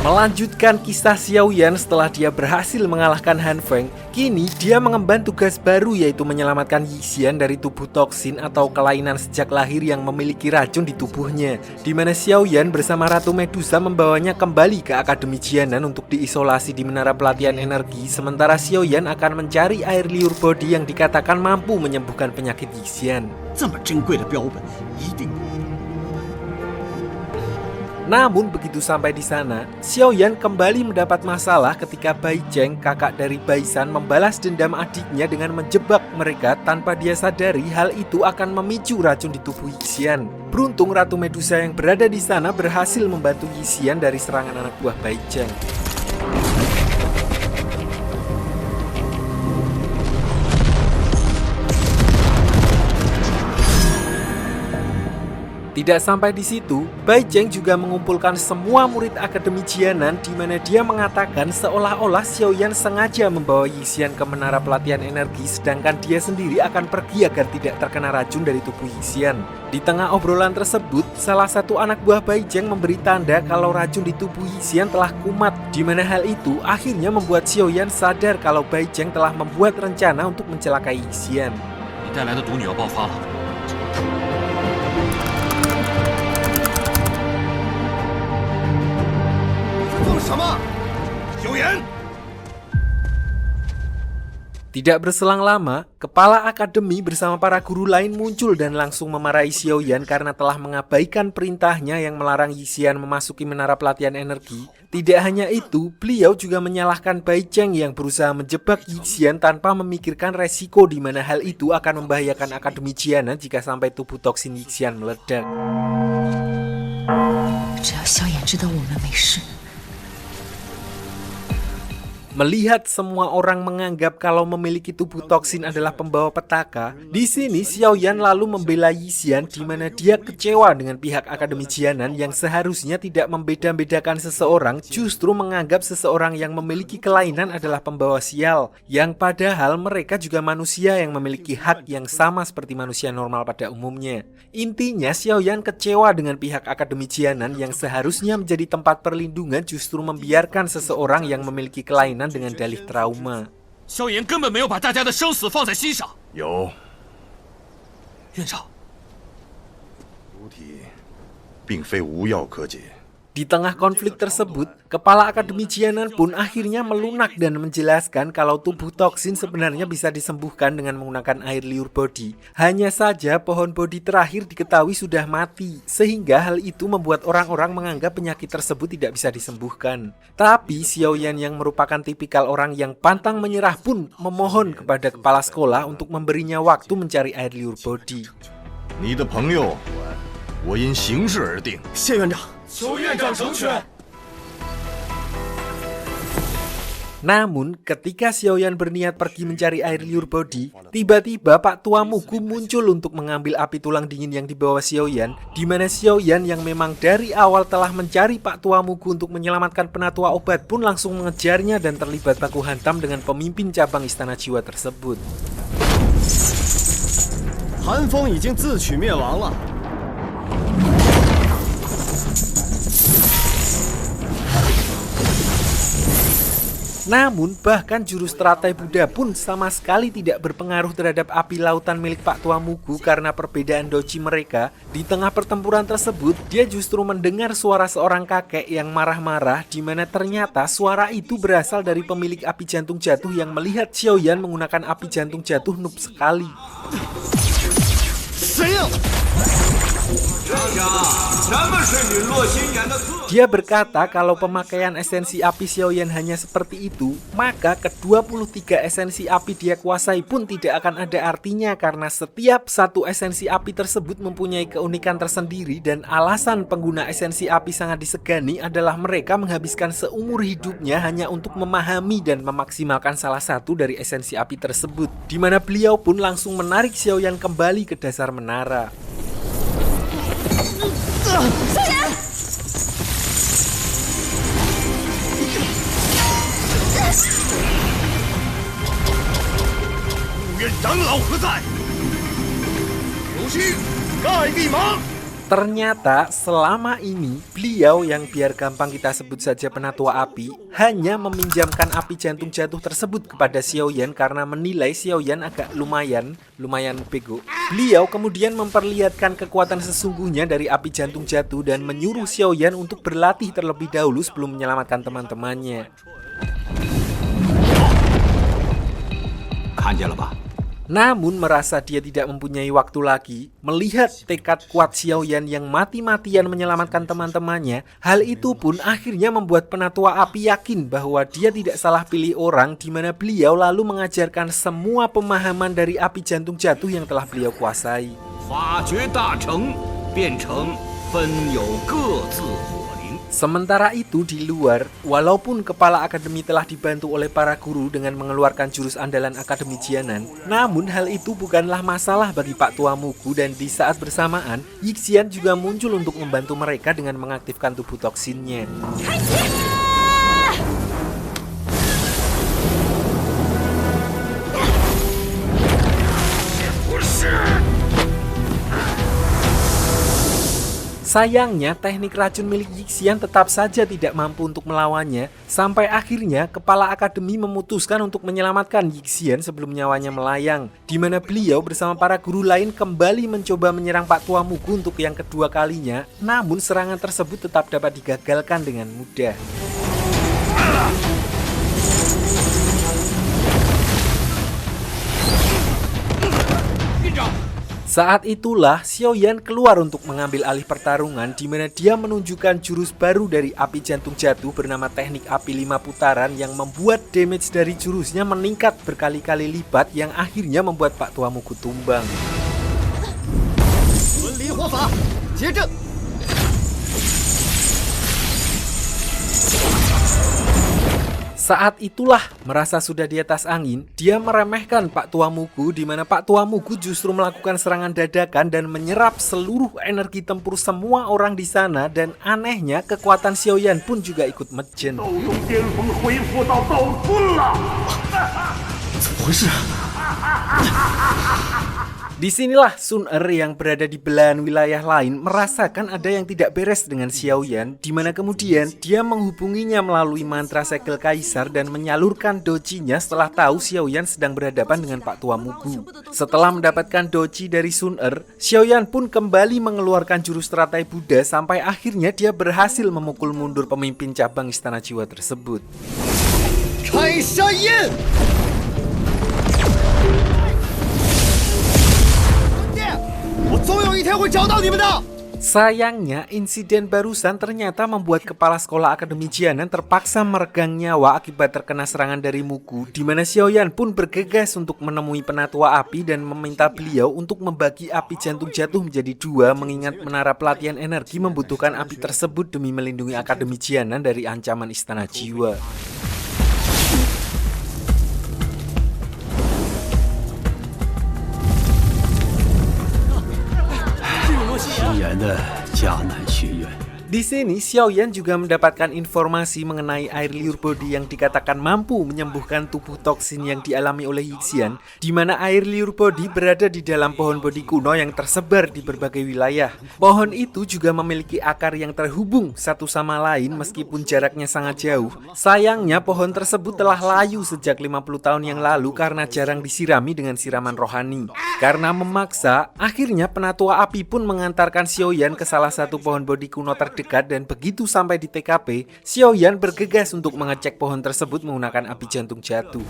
Melanjutkan kisah Xiaoyan setelah dia berhasil mengalahkan Han Feng, kini dia mengemban tugas baru yaitu menyelamatkan Yixian dari tubuh toksin atau kelainan sejak lahir yang memiliki racun di tubuhnya. Di mana Xiaoyan bersama Ratu Medusa membawanya kembali ke Akademi Jianan untuk diisolasi di menara pelatihan energi, sementara Xiaoyan akan mencari air liur body yang dikatakan mampu menyembuhkan penyakit Yixian. Namun begitu sampai di sana, Xiaoyan kembali mendapat masalah ketika Bai Cheng, kakak dari Bai San, membalas dendam adiknya dengan menjebak mereka tanpa dia sadari hal itu akan memicu racun di tubuh Yixian. Beruntung Ratu Medusa yang berada di sana berhasil membantu Yixian dari serangan anak buah Bai Cheng. Tidak sampai di situ, Bai Cheng juga mengumpulkan semua murid Akademi Jianan di mana dia mengatakan seolah-olah Xiaoyan sengaja membawa Yixian ke menara pelatihan energi sedangkan dia sendiri akan pergi agar tidak terkena racun dari tubuh Yixian. Di tengah obrolan tersebut, salah satu anak buah Bai Cheng memberi tanda kalau racun di tubuh Yixian telah kumat, di mana hal itu akhirnya membuat Xiaoyan sadar kalau Bai Cheng telah membuat rencana untuk mencelakai Yixian. Tidak berselang lama, kepala akademi bersama para guru lain muncul dan langsung memarahi Xiaoyan karena telah mengabaikan perintahnya yang melarang Yixian memasuki menara pelatihan energi. Tidak hanya itu, beliau juga menyalahkan Bai Cheng yang berusaha menjebak Yixian tanpa memikirkan resiko di mana hal itu akan membahayakan Akademi Jianan jika sampai tubuh toksin Yixian meledak. Melihat semua orang menganggap kalau memiliki tubuh toksin adalah pembawa petaka, di sini Xiaoyan lalu membela Yixian di mana dia kecewa dengan pihak Akademi Jianan yang seharusnya tidak membeda-bedakan seseorang, justru menganggap seseorang yang memiliki kelainan adalah pembawa sial, yang padahal mereka juga manusia yang memiliki hak yang sama seperti manusia normal pada umumnya. Intinya Xiaoyan kecewa dengan pihak Akademi Jianan yang seharusnya menjadi tempat perlindungan justru membiarkan seseorang yang memiliki kelainan dengan dalih trauma. Xiaoyan 根本没有把大家的生死放在心上。有。院长，毒体并非无药可解。 Di tengah konflik tersebut, kepala Akademi Jianan pun akhirnya melunak dan menjelaskan kalau tubuh toksin sebenarnya bisa disembuhkan dengan menggunakan air liur body. Hanya saja pohon body terakhir diketahui sudah mati, sehingga hal itu membuat orang-orang menganggap penyakit tersebut tidak bisa disembuhkan. Tapi Xiaoyan yang merupakan tipikal orang yang pantang menyerah pun memohon kepada kepala sekolah untuk memberinya waktu mencari air liur body. 你的朋友，我因形势而定。谢院长。 求院长成全。 Namun, ketika Xiaoyan berniat pergi mencari air liur body, tiba-tiba Pak Tua Mugu muncul untuk mengambil api tulang dingin yang dibawa Xiaoyan, di mana Xiaoyan yang memang dari awal telah mencari Pak Tua Mugu untuk menyelamatkan penatua obat pun langsung mengejarnya dan terlibat baku hantam dengan pemimpin cabang Istana Jiwa tersebut. Han Feng 已经自取灭亡了。 Namun, bahkan jurus teratai Buddha pun sama sekali tidak berpengaruh terhadap api lautan milik Pak Tua Mugu karena perbedaan doji mereka. Di tengah pertempuran tersebut, dia justru mendengar suara seorang kakek yang marah-marah di mana ternyata suara itu berasal dari pemilik api jantung jatuh yang melihat Xiaoyan menggunakan api jantung jatuh noob sekali. Dia berkata kalau pemakaian esensi api Xiaoyan hanya seperti itu, maka ke-23 esensi api dia kuasai pun tidak akan ada artinya karena setiap satu esensi api tersebut mempunyai keunikan tersendiri dan alasan pengguna esensi api sangat disegani adalah mereka menghabiskan seumur hidupnya hanya untuk memahami dan memaksimalkan salah satu dari esensi api tersebut, di mana beliau pun langsung menarik Xiaoyan kembali ke dasar menara. Ternyata selama ini beliau yang biar gampang kita sebut saja penatua api hanya meminjamkan api jantung jatuh tersebut kepada Xiaoyan karena menilai Xiaoyan agak lumayan bego. Beliau kemudian memperlihatkan kekuatan sesungguhnya dari api jantung jatuh dan menyuruh Xiaoyan untuk berlatih terlebih dahulu sebelum menyelamatkan teman-temannya. 看见了吧？ Namun merasa dia tidak mempunyai waktu lagi, melihat tekad kuat Xiaoyan yang mati-matian menyelamatkan teman-temannya, hal itu pun akhirnya membuat penatua api yakin bahwa dia tidak salah pilih orang di mana beliau lalu mengajarkan semua pemahaman dari api jantung jatuh yang telah beliau kuasai. 法诀大成，变成分有各自火灵。 Sementara itu di luar, walaupun kepala akademi telah dibantu oleh para guru dengan mengeluarkan jurus andalan akademi Jianan, namun hal itu bukanlah masalah bagi Pak Tua Mugu dan di saat bersamaan, Yixian juga muncul untuk membantu mereka dengan mengaktifkan tubuh toksinnya. Sayangnya, teknik racun milik Yixian tetap saja tidak mampu untuk melawannya, sampai akhirnya kepala akademi memutuskan untuk menyelamatkan Yixian sebelum nyawanya melayang, di mana beliau bersama para guru lain kembali mencoba menyerang Pak Tua Mugu untuk yang kedua kalinya, namun serangan tersebut tetap dapat digagalkan dengan mudah. Saat itulah Xiaoyan keluar untuk mengambil alih pertarungan di mana dia menunjukkan jurus baru dari api jantung jatuh bernama teknik api 5 putaran yang membuat damage dari jurusnya meningkat berkali-kali lipat yang akhirnya membuat Pak Tua Mugu tumbang. Saat itulah, merasa sudah di atas angin, dia meremehkan Pak Tua Mugu di mana Pak Tua Mugu justru melakukan serangan dadakan dan menyerap seluruh energi tempur semua orang di sana dan anehnya kekuatan Xiaoyan pun juga ikut mejen. Disinilah Sun Er yang berada di belahan wilayah lain merasakan ada yang tidak beres dengan Xiaoyan, di mana kemudian dia menghubunginya melalui mantra segel kaisar dan menyalurkan dojinya setelah tahu Xiaoyan sedang berhadapan dengan Pak Tua Mugu. Setelah mendapatkan doji dari Sun Er, Xiaoyan pun kembali mengeluarkan jurus teratai Buddha sampai akhirnya dia berhasil memukul mundur pemimpin cabang Istana Jiwa tersebut. Sayangnya, insiden barusan ternyata membuat kepala sekolah Akademi Jianan terpaksa meregang nyawa akibat terkena serangan dari Mugu, di mana Xiaoyan pun bergegas untuk menemui penatua api dan meminta beliau untuk membagi api jantung jatuh menjadi dua, mengingat menara pelatihan energi membutuhkan api tersebut demi melindungi Akademi Jianan dari ancaman Istana Jiwa. Di sini, Xiaoyan juga mendapatkan informasi mengenai air liur body yang dikatakan mampu menyembuhkan tubuh toksin yang dialami oleh Yixian, di mana air liur body berada di dalam pohon bodi kuno yang tersebar di berbagai wilayah. Pohon itu juga memiliki akar yang terhubung satu sama lain meskipun jaraknya sangat jauh. Sayangnya, pohon tersebut telah layu sejak 50 tahun yang lalu karena jarang disirami dengan siraman rohani. Karena memaksa, akhirnya penatua api pun mengantarkan Xiaoyan ke salah satu pohon bodi kuno terdekat dan begitu sampai di TKP, Xiaoyan bergegas untuk mengecek pohon tersebut menggunakan api jantung jatuh.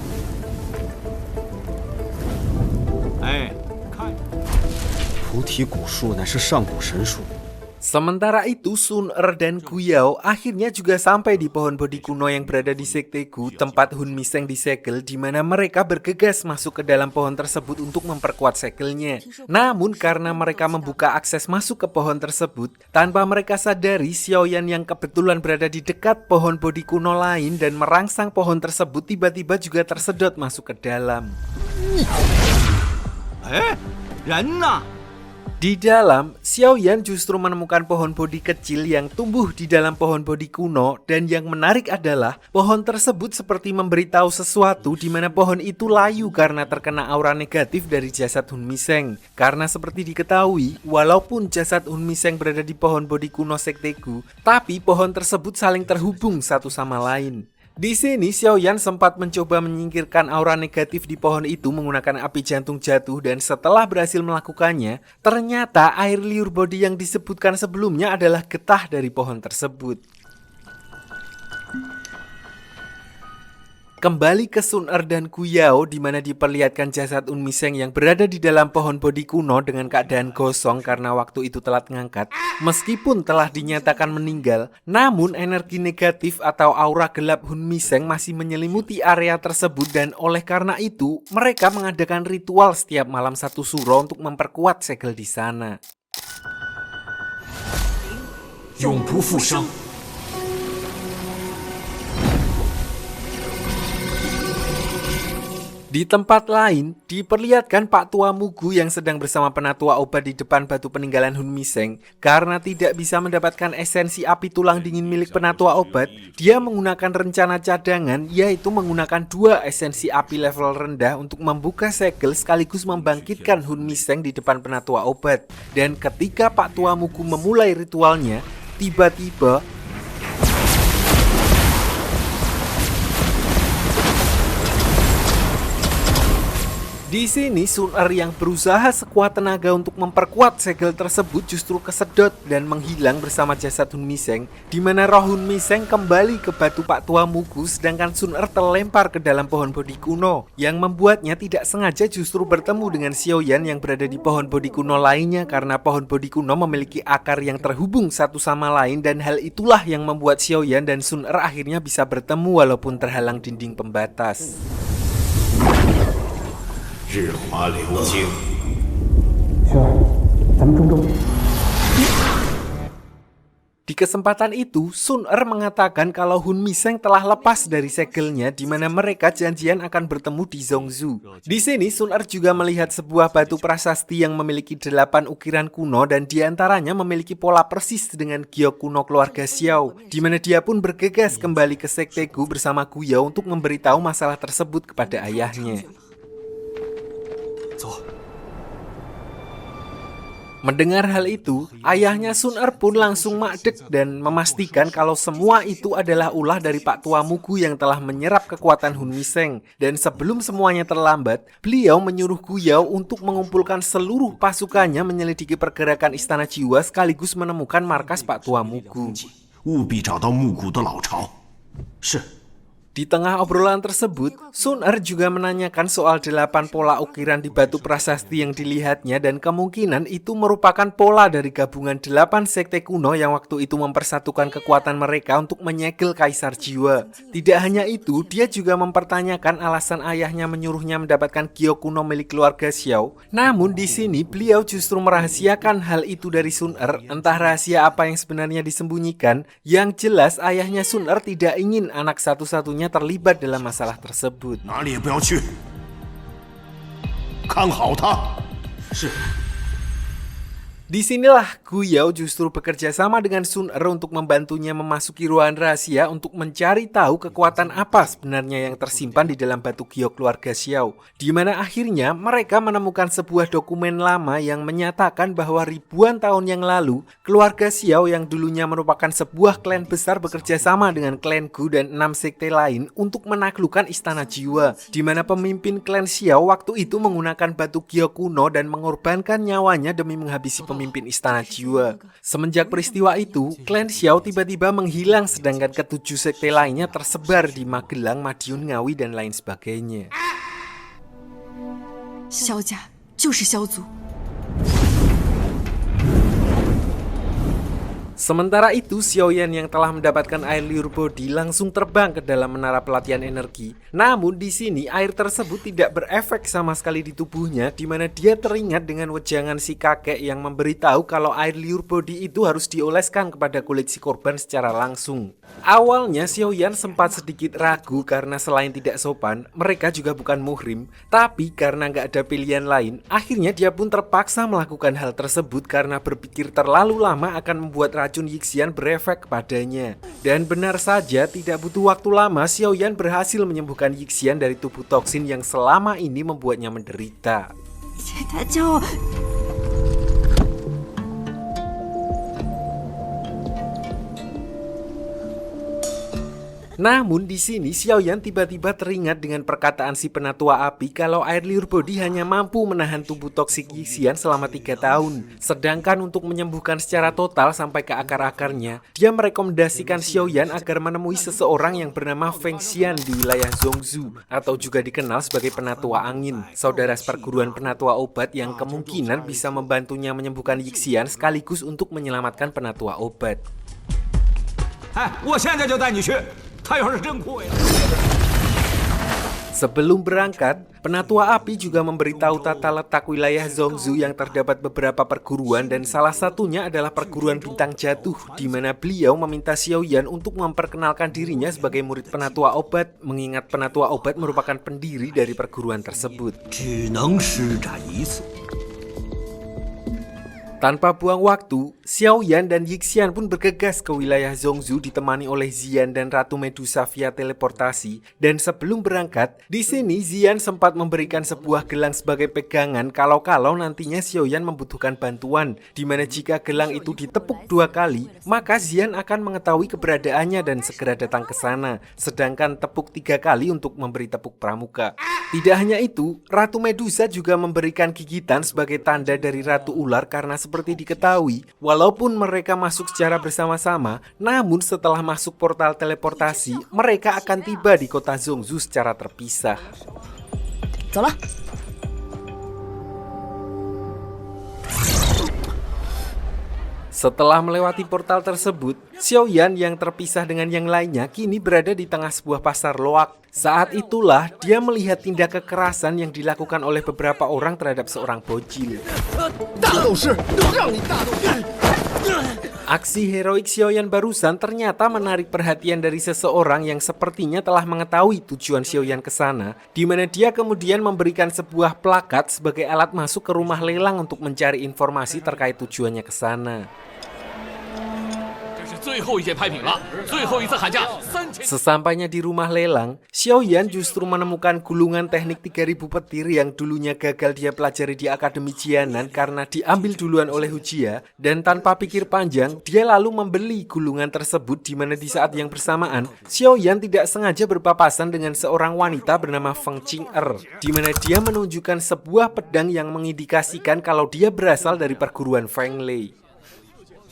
Sementara itu, Sun Er dan Gu Yao akhirnya juga sampai di pohon bodi kuno yang berada di Sekte Gu, tempat Hun Miseng disegel, di mana mereka bergegas masuk ke dalam pohon tersebut untuk memperkuat segelnya. Namun karena mereka membuka akses masuk ke pohon tersebut, tanpa mereka sadari Xiaoyan yang kebetulan berada di dekat pohon bodi kuno lain dan merangsang pohon tersebut tiba-tiba juga tersedot masuk ke dalam. Di dalam, Xiaoyan justru menemukan pohon bodi kecil yang tumbuh di dalam pohon bodi kuno, dan yang menarik adalah pohon tersebut seperti memberitahu sesuatu di mana pohon itu layu karena terkena aura negatif dari jasad Hun Miseng. Karena seperti diketahui, walaupun jasad Hun Miseng berada di pohon bodi kuno Sekte Gu, tapi pohon tersebut saling terhubung satu sama lain. Di sini Xiaoyan sempat mencoba menyingkirkan aura negatif di pohon itu menggunakan api jantung jatuh, dan setelah berhasil melakukannya, ternyata air liur bodi yang disebutkan sebelumnya adalah getah dari pohon tersebut. Kembali ke Sun Er dan Gu Yao di mana diperlihatkan jasad Hun Miseng yang berada di dalam pohon bodi kuno dengan keadaan gosong karena waktu itu telat ngangkat. Meskipun telah dinyatakan meninggal, namun energi negatif atau aura gelap Hun Miseng masih menyelimuti area tersebut, dan oleh karena itu mereka mengadakan ritual setiap malam satu suro untuk memperkuat segel di sana. 永不复生。 Di tempat lain, diperlihatkan Pak Tua Mugu yang sedang bersama penatua obat di depan batu peninggalan Hun Miseng. Karena tidak bisa mendapatkan esensi api tulang dingin milik penatua obat, dia menggunakan rencana cadangan, yaitu menggunakan 2 esensi api level rendah untuk membuka segel sekaligus membangkitkan Hun Miseng di depan penatua obat. Dan ketika Pak Tua Mugu memulai ritualnya, tiba-tiba di sini Sun Er yang berusaha sekuat tenaga untuk memperkuat segel tersebut justru kesedot dan menghilang bersama jasad Hun Miseng, di mana roh Hun Miseng kembali ke batu Pak Tua Mugu, sedangkan Sun Er terlempar ke dalam pohon bodi kuno, yang membuatnya tidak sengaja justru bertemu dengan Xiaoyan yang berada di pohon bodi kuno lainnya, karena pohon bodi kuno memiliki akar yang terhubung satu sama lain, dan hal itulah yang membuat Xiaoyan dan Sun Er akhirnya bisa bertemu walaupun terhalang dinding pembatas. 日华流经。 Di kesempatan itu, Sun Er mengatakan kalau Hun Miseng telah lepas dari segelnya, di mana mereka janjian akan bertemu di Zhongzhou. Di sini Sun Er juga melihat sebuah batu prasasti yang memiliki 8 ukiran kuno, dan diantaranya memiliki pola persis dengan giok kuno keluarga Xiao, di mana dia pun bergegas kembali ke Sekte Gu bersama Gu Yao untuk memberitahu masalah tersebut kepada ayahnya. Mendengar hal itu, ayahnya Sun Er pun langsung makdek dan memastikan kalau semua itu adalah ulah dari Pak Tua Mugu yang telah menyerap kekuatan Hun Miseng. Dan sebelum semuanya terlambat, beliau menyuruh Gu Yao untuk mengumpulkan seluruh pasukannya menyelidiki pergerakan Istana Jiwa sekaligus menemukan markas Pak Tua Mugu. 务必找到木谷的老巢。是。 Di tengah obrolan tersebut, Sun Er juga menanyakan soal 8 pola ukiran di batu prasasti yang dilihatnya, dan kemungkinan itu merupakan pola dari gabungan 8 sekte kuno yang waktu itu mempersatukan kekuatan mereka untuk menyegel Kaisar Jiwa. Tidak hanya itu, dia juga mempertanyakan alasan ayahnya menyuruhnya mendapatkan giok kuno milik keluarga Xiao. Namun di sini beliau justru merahasiakan hal itu dari Sun Er, entah rahasia apa yang sebenarnya disembunyikan. Yang jelas ayahnya Sun Er tidak ingin anak satu-satunya terlibat dalam masalah tersebut. 哪里也不要去，看好他。是。 Disinilah Gu Yao justru bekerja sama dengan Sun Er untuk membantunya memasuki ruangan rahasia untuk mencari tahu kekuatan apa sebenarnya yang tersimpan di dalam batu giok keluarga Xiao. Di mana akhirnya mereka menemukan sebuah dokumen lama yang menyatakan bahwa ribuan tahun yang lalu, keluarga Xiao yang dulunya merupakan sebuah klan besar bekerja sama dengan klan Gu dan 6 sekte lain untuk menaklukkan Istana Jiwa. Di mana pemimpin klan Xiao waktu itu menggunakan batu giok kuno dan mengorbankan nyawanya demi menghabisi pemimpin Istana Jiwa. Semenjak peristiwa itu, klan Xiao tiba-tiba menghilang, sedangkan ke-7 sekte lainnya tersebar di Magelang, Madiun, Ngawi, dan lain sebagainya. 萧家就是萧族。Sementara itu, Xiaoyan yang telah mendapatkan air liur body langsung terbang ke dalam menara pelatihan energi. Namun di sini air tersebut tidak berefek sama sekali di tubuhnya, di mana dia teringat dengan wejangan si kakek yang memberitahu kalau air liur body itu harus dioleskan kepada kulit si korban secara langsung. Awalnya Xiaoyan sempat sedikit ragu karena selain tidak sopan, mereka juga bukan muhrim. Tapi karena nggak ada pilihan lain, akhirnya dia pun terpaksa melakukan hal tersebut karena berpikir terlalu lama akan membuat racun Yixian berefek kepadanya. Dan benar saja, tidak butuh waktu lama Xiaoyan berhasil menyembuhkan Yixian dari tubuh toksin yang selama ini membuatnya menderita. Namun di sini Xiaoyan tiba-tiba teringat dengan perkataan si penatua api kalau air liur body hanya mampu menahan tubuh toksik Yixian selama 3 tahun. Sedangkan untuk menyembuhkan secara total sampai ke akar-akarnya, dia merekomendasikan Xiaoyan agar menemui seseorang yang bernama Feng Xian di wilayah Zhongzhou, atau juga dikenal sebagai penatua angin, saudara seperguruan penatua obat yang kemungkinan bisa membantunya menyembuhkan Yixian sekaligus untuk menyelamatkan penatua obat. 我现在就带你去。他要是真哭呀！ Sebelum berangkat, penatua api juga memberitahu tata letak wilayah Zhongzhou yang terdapat beberapa perguruan dan salah satunya adalah perguruan bintang jatuh, di mana beliau meminta Xiaoyan untuk memperkenalkan dirinya sebagai murid penatua obat, mengingat penatua obat merupakan pendiri dari perguruan tersebut. 只能施展一次。 Tanpa buang waktu, Xiaoyan dan Yixian pun bergegas ke wilayah Zhongzhou ditemani oleh Xian dan Ratu Medusa via teleportasi. Dan sebelum berangkat, di sini Xian sempat memberikan sebuah gelang sebagai pegangan kalau nantinya Xiaoyan membutuhkan bantuan, di mana jika gelang itu ditepuk 2 kali, maka Xian akan mengetahui keberadaannya dan segera datang ke sana. Sedangkan tepuk 3 kali untuk memberi tepuk pramuka. Tidak hanya itu, Ratu Medusa juga memberikan gigitan sebagai tanda dari Ratu Ular karena seperti diketahui, walaupun mereka masuk secara bersama-sama, namun setelah masuk portal teleportasi, mereka akan tiba di kota Zhongzhou secara terpisah. 走了。 Setelah melewati portal tersebut, Xiaoyan yang terpisah dengan yang lainnya kini berada di tengah sebuah pasar loak. Saat itulah dia melihat tindak kekerasan yang dilakukan oleh beberapa orang terhadap seorang bocil. Aksi heroik Xiaoyan barusan ternyata menarik perhatian dari seseorang yang sepertinya telah mengetahui tujuan Xiaoyan ke sana, di mana dia kemudian memberikan sebuah plakat sebagai alat masuk ke rumah lelang untuk mencari informasi terkait tujuannya ke sana. Sesampainya di rumah lelang, Xiaoyan justru menemukan gulungan teknik 3000 petir yang dulunya gagal dia pelajari di Akademi Jianan karena diambil duluan oleh Hujia, dan tanpa pikir panjang, dia lalu membeli gulungan tersebut, di mana di saat yang bersamaan, Xiaoyan tidak sengaja berpapasan dengan seorang wanita bernama Feng Qing'er, di mana dia menunjukkan sebuah pedang yang mengindikasikan kalau dia berasal dari perguruan Feng Lei.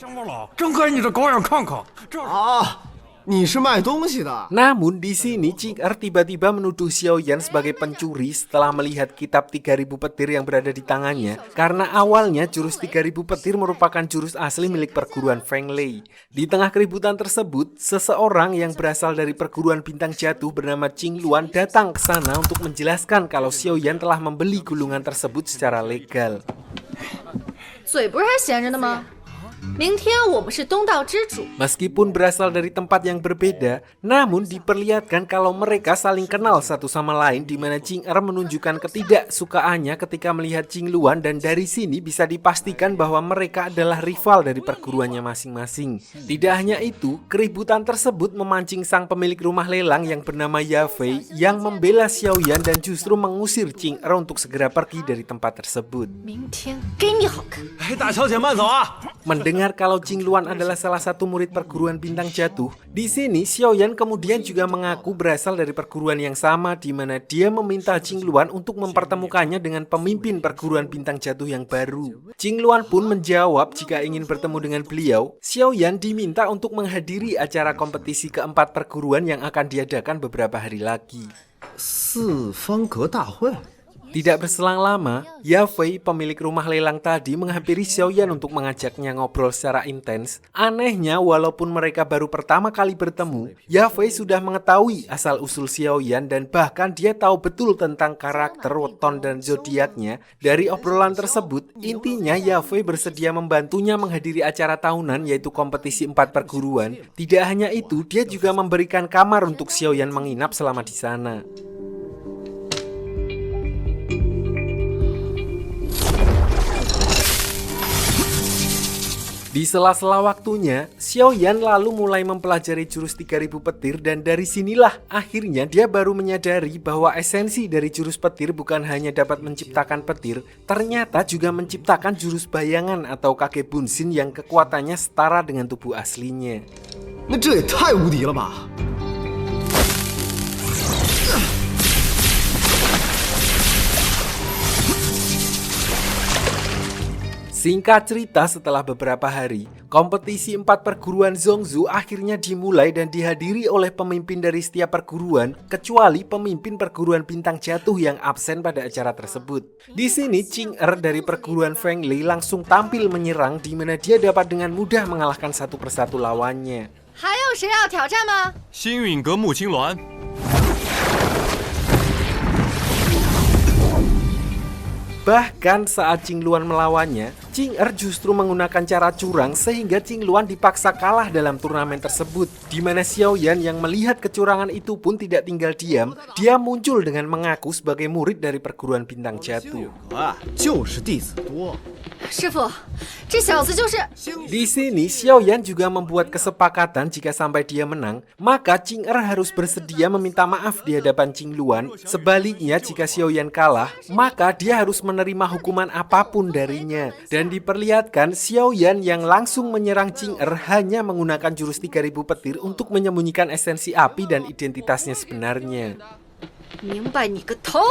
张包老，真该你这狗眼看看。啊，你是卖东西的？ Namun di sini Qing'er tiba-tiba menuduh Xiaoyan sebagai pencuri setelah melihat kitab 3000 petir yang berada di tangannya, karena awalnya jurus 3000 petir merupakan jurus asli milik perguruan Feng Lei. Di tengah keributan tersebut, seseorang yang berasal dari perguruan bintang jatuh bernama Qing Luan datang ke sana untuk menjelaskan kalau Xiaoyan telah membeli gulungan tersebut secara legal. 嘴不是还闲着呢吗？ 明天我不是东道之主。 Meskipun berasal dari tempat yang berbeda, namun diperlihatkan kalau mereka saling kenal satu sama lain, di mana Qing'er menunjukkan ketidaksukaannya ketika melihat Qing Luan, dan dari sini bisa dipastikan bahwa mereka adalah rival dari perguruannya masing-masing. Tidak hanya itu, keributan tersebut memancing sang pemilik rumah lelang yang bernama Yafei yang membela Xiaoyan dan justru mengusir Qing'er untuk segera pergi dari tempat tersebut. 明天给你好看。 大小姐慢走啊！ Mendengar kalau Qing Luan adalah salah satu murid perguruan bintang jatuh, di sini Xiaoyan kemudian juga mengaku berasal dari perguruan yang sama, di mana dia meminta Qing Luan untuk mempertemukannya dengan pemimpin perguruan bintang jatuh yang baru. Qing Luan pun menjawab jika ingin bertemu dengan beliau, Xiaoyan diminta untuk menghadiri acara kompetisi keempat perguruan yang akan diadakan beberapa hari lagi. 四方阁大会， Tidak berselang lama, Yafei, pemilik rumah lelang tadi, menghampiri Xiaoyan untuk mengajaknya ngobrol secara intens. Anehnya, walaupun mereka baru pertama kali bertemu, Yafei sudah mengetahui asal-usul Xiaoyan dan bahkan dia tahu betul tentang karakter, weton, dan zodiaknya. Dari obrolan tersebut, intinya Yafei bersedia membantunya menghadiri acara tahunan yaitu kompetisi 4 perguruan. Tidak hanya itu, dia juga memberikan kamar untuk Xiaoyan menginap selama di sana. Di sela-sela waktunya, Xiaoyan lalu mulai mempelajari jurus 3000 petir dan dari sinilah akhirnya dia baru menyadari bahwa esensi dari jurus petir bukan hanya dapat menciptakan petir, ternyata juga menciptakan jurus bayangan atau Kage Bunshin yang kekuatannya setara dengan tubuh aslinya. 那这也太无敌了吧！ Singkat cerita, setelah beberapa hari, kompetisi 4 perguruan Zhongzhou akhirnya dimulai dan dihadiri oleh pemimpin dari setiap perguruan, kecuali pemimpin perguruan bintang jatuh yang absen pada acara tersebut. Di sini, Qing dari perguruan Feng Lei langsung tampil menyerang, di mana dia dapat dengan mudah mengalahkan satu persatu lawannya. 还有谁要挑战吗？ 星陨阁木青鸾， Bahkan saat Qingluan melawannya, Qing justru menggunakan cara curang sehingga Qingluan dipaksa kalah dalam turnamen tersebut. Di mana Xiaoyan yang melihat kecurangan itu pun tidak tinggal diam, dia muncul dengan mengaku sebagai murid dari perguruan bintang jatuh. 就是弟子多。 师傅，这小子就是…… Di sini Xiaoyan juga membuat kesepakatan jika sampai dia menang, maka Qing harus bersedia meminta maaf di hadapan Qingluan. Sebaliknya jika Xiaoyan kalah, maka dia harus menerima hukuman apapun darinya. Dan diperlihatkan Xiaoyan yang langsung menyerang Qing hanya menggunakan jurus 3000 petir untuk menyembunyikan esensi api dan identitasnya sebenarnya. 明白你个头！